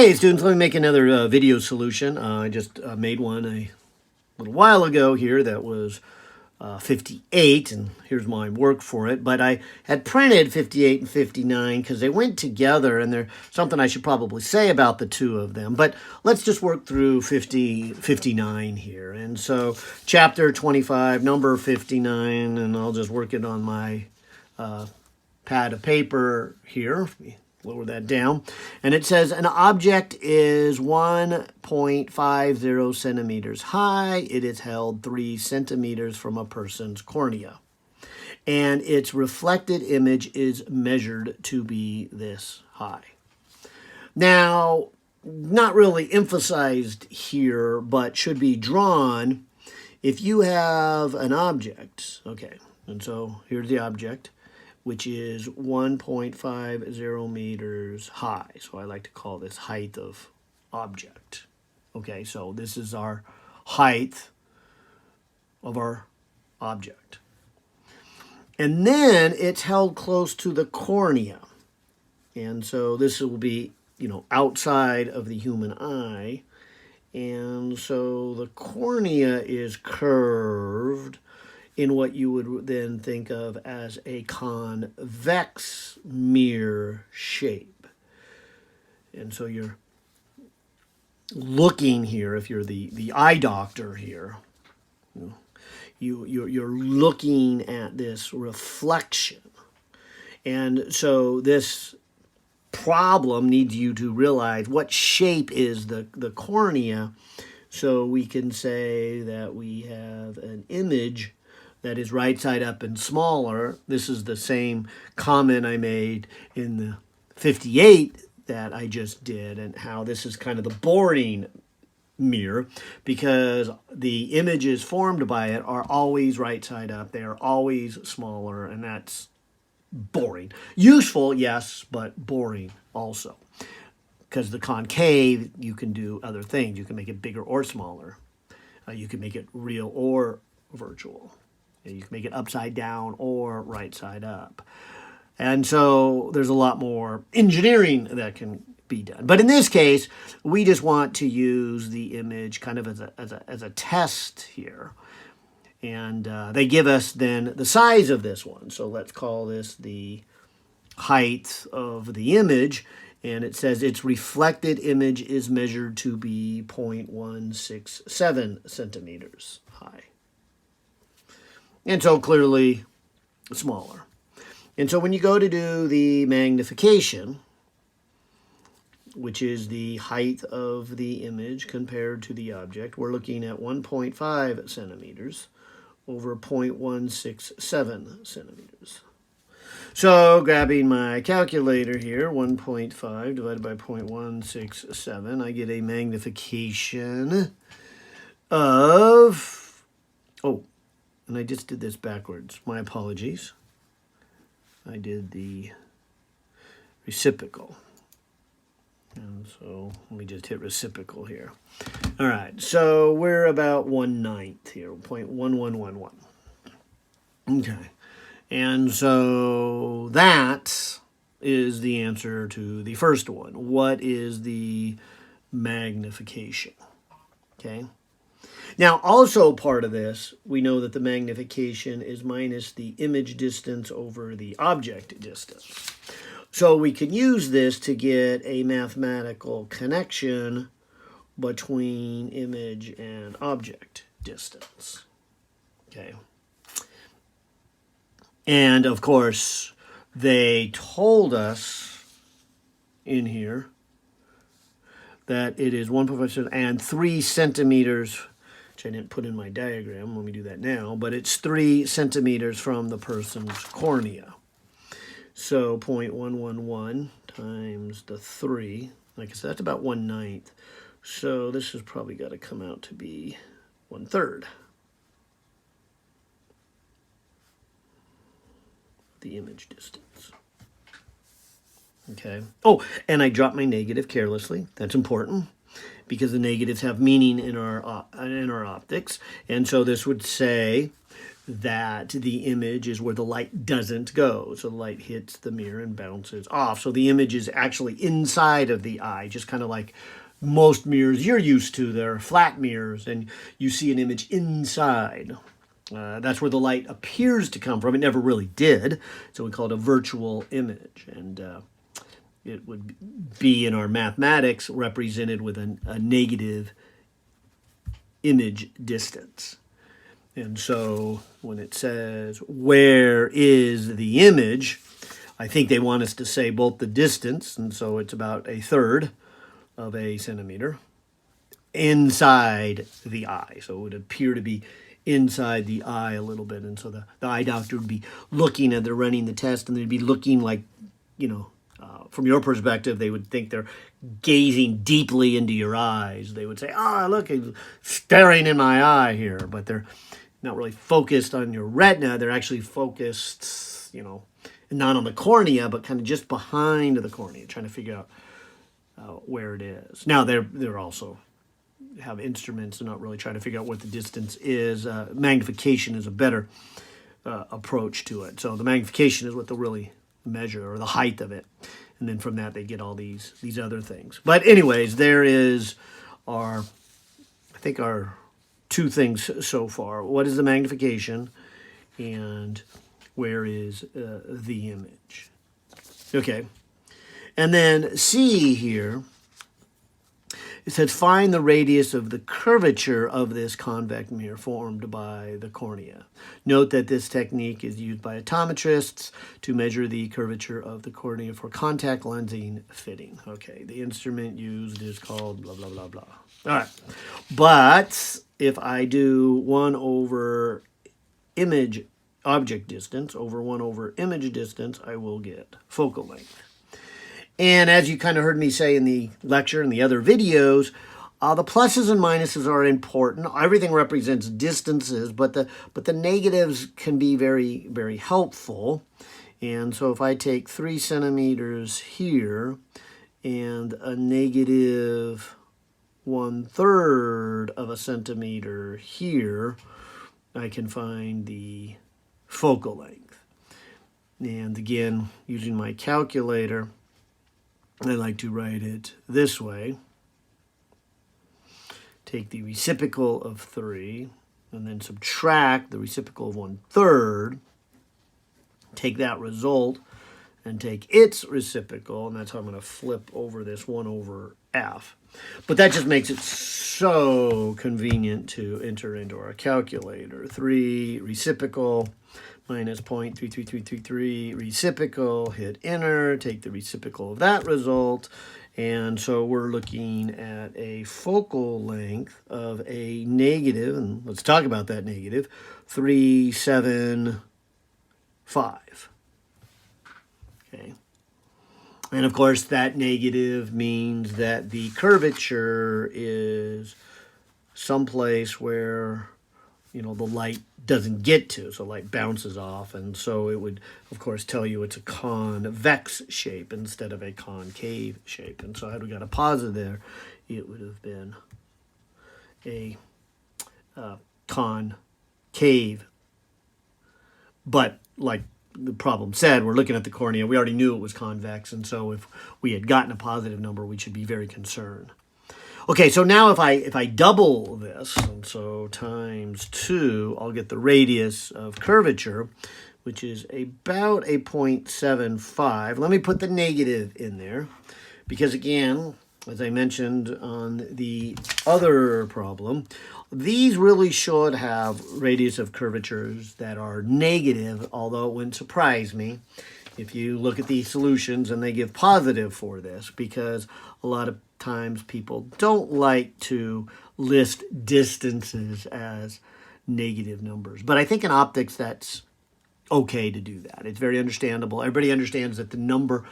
Hey students, let me make another video solution. I just made one a little while ago here that was 58, and here's my work for it. But I had printed 58 and 59 because they went together, and there's something I should probably say about the two of them. But let's just work through 59 here. And so chapter 25, number 59, and I'll just work it on my pad of paper here. Lower that down. And it says an object is 1.50 centimeters high. It is held 3 centimeters from a person's cornea. And its reflected image is measured to be this high. Now, not really emphasized here, but should be drawn if you have an object. Okay, and so here's the object, which is 1.50 meters high. So I like to call this height of object. Okay, so this is our height of our object. And then it's held close to the cornea. And so this will be, outside of the human eye. And so the cornea is curved in what you would then think of as a convex mirror shape. And so you're looking here, if you're the eye doctor here, you're looking at this reflection. And so this problem needs you to realize what shape is the cornea, so we can say that we have an image that is right side up and smaller. This is the same comment I made in the 58 that I just did, and how this is kind of the boring mirror, because the images formed by it are always right side up. They are always smaller, and that's boring. Useful, yes, but boring also. Because the concave, you can do other things. You can make it bigger or smaller. You can make it real or virtual. You can make it upside down or right side up. And so there's a lot more engineering that can be done. But in this case, we just want to use the image kind of as a test here. And they give us then the size of this one. So let's call this the height of the image. And it says its reflected image is measured to be 0.167 centimeters high. And so clearly smaller. And so when you go to do the magnification, which is the height of the image compared to the object, we're looking at 1.5 centimeters over 0.167 centimeters. So grabbing my calculator here, 1.5 divided by 0.167, I get a magnification of, and I just did this backwards. My apologies. I did the reciprocal. And so let me just hit reciprocal here. All right, so we're about 1/9 here, 0.1111. Okay, and so that is the answer to the first one. What is the magnification? Okay. Now, also part of this, we know that the magnification is minus the image distance over the object distance. So we can use this to get a mathematical connection between image and object distance. Okay. And, of course, they told us in here that it is 1.5 and 3 centimeters, which I didn't put in my diagram. Let me do that now. But it's 3 centimeters from the person's cornea. So 0.111 times the 3, like I said, that's about 1/9. So this has probably got to come out to be 1/3. The image distance. Okay. Oh, and I dropped my negative carelessly. That's important, because the negatives have meaning in our optics. And so this would say that the image is where the light doesn't go. So the light hits the mirror and bounces off. So the image is actually inside of the eye, just kind of like most mirrors you're used to. They're flat mirrors, and you see an image inside. That's where the light appears to come from. It never really did, so we call it a virtual image. And it would be, in our mathematics, represented with a negative image distance. And so when it says, where is the image, I think they want us to say both the distance, and so it's about 1/3 of a centimeter, inside the eye. So it would appear to be inside the eye a little bit. And so the eye doctor would be looking at, they're running the test, and they'd be looking like, from your perspective, they would think they're gazing deeply into your eyes. They would say, look, he's staring in my eye here. But they're not really focused on your retina. They're actually focused, not on the cornea, but kind of just behind the cornea, trying to figure out where it is. Now, they're also have instruments and not really trying to figure out what the distance is. Magnification is a better approach to it. So the magnification is what they'll really measure, or the height of it. And then from that, they get all these other things. But anyways, there is our two things so far. What is the magnification, and where is the image? Okay. And then C here, it says find the radius of the curvature of this convex mirror formed by the cornea. Note that this technique is used by optometrists to measure the curvature of the cornea for contact lensing fitting. Okay, the instrument used is called blah, blah, blah, blah. All right, but if I do 1 over image object distance over 1 over image distance, I will get focal length. And as you kind of heard me say in the lecture and the other videos, the pluses and minuses are important. Everything represents distances, but the negatives can be very, very helpful. And so if I take 3 centimeters here and a negative 1/3 of a centimeter here, I can find the focal length. And again, using my calculator, I like to write it this way. Take the reciprocal of 3 and then subtract the reciprocal of 1/3. Take that result and take its reciprocal, and that's how I'm going to flip over this 1 over f. But that just makes it so convenient to enter into our calculator. 3 reciprocal minus 0.33333 reciprocal, hit enter, take the reciprocal of that result, and so we're looking at a focal length of a negative, and let's talk about that negative, 375. Okay. And of course that negative means that the curvature is someplace where the light doesn't get to, so light bounces off, and so it would, of course, tell you it's a convex shape instead of a concave shape. And so had we got a positive there, it would have been a concave. But like the problem said, we're looking at the cornea. We already knew it was convex, and so if we had gotten a positive number, we should be very concerned. Okay, so now if I double this, and so times 2, I'll get the radius of curvature, which is about a 0.75. Let me put the negative in there, because again, as I mentioned on the other problem, these really should have radius of curvatures that are negative, although it wouldn't surprise me if you look at these solutions and they give positive for this, because a lot of times people don't like to list distances as negative numbers. But I think in optics that's okay to do that. It's very understandable. Everybody understands that the number,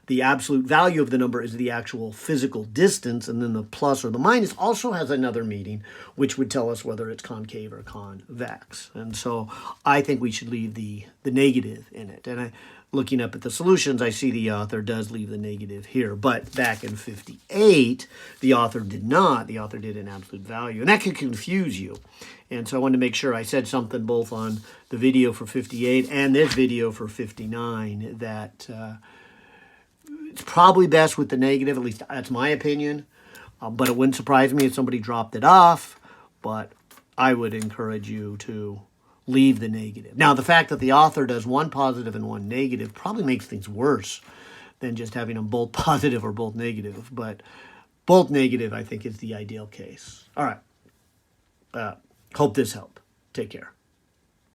the absolute value of the number is the actual physical distance, and then the plus or the minus also has another meaning, which would tell us whether it's concave or convex. And so I think we should leave the negative in it. And looking up at the solutions, I see the author does leave the negative here. But back in 58, the author did not. The author did an absolute value. And that could confuse you. And so I wanted to make sure I said something both on the video for 58 and this video for 59 that it's probably best with the negative. At least that's my opinion. But it wouldn't surprise me if somebody dropped it off. But I would encourage you to leave the negative. Now, the fact that the author does one positive and one negative probably makes things worse than just having them both positive or both negative. But both negative, I think, is the ideal case. All right. Hope this helped. Take care.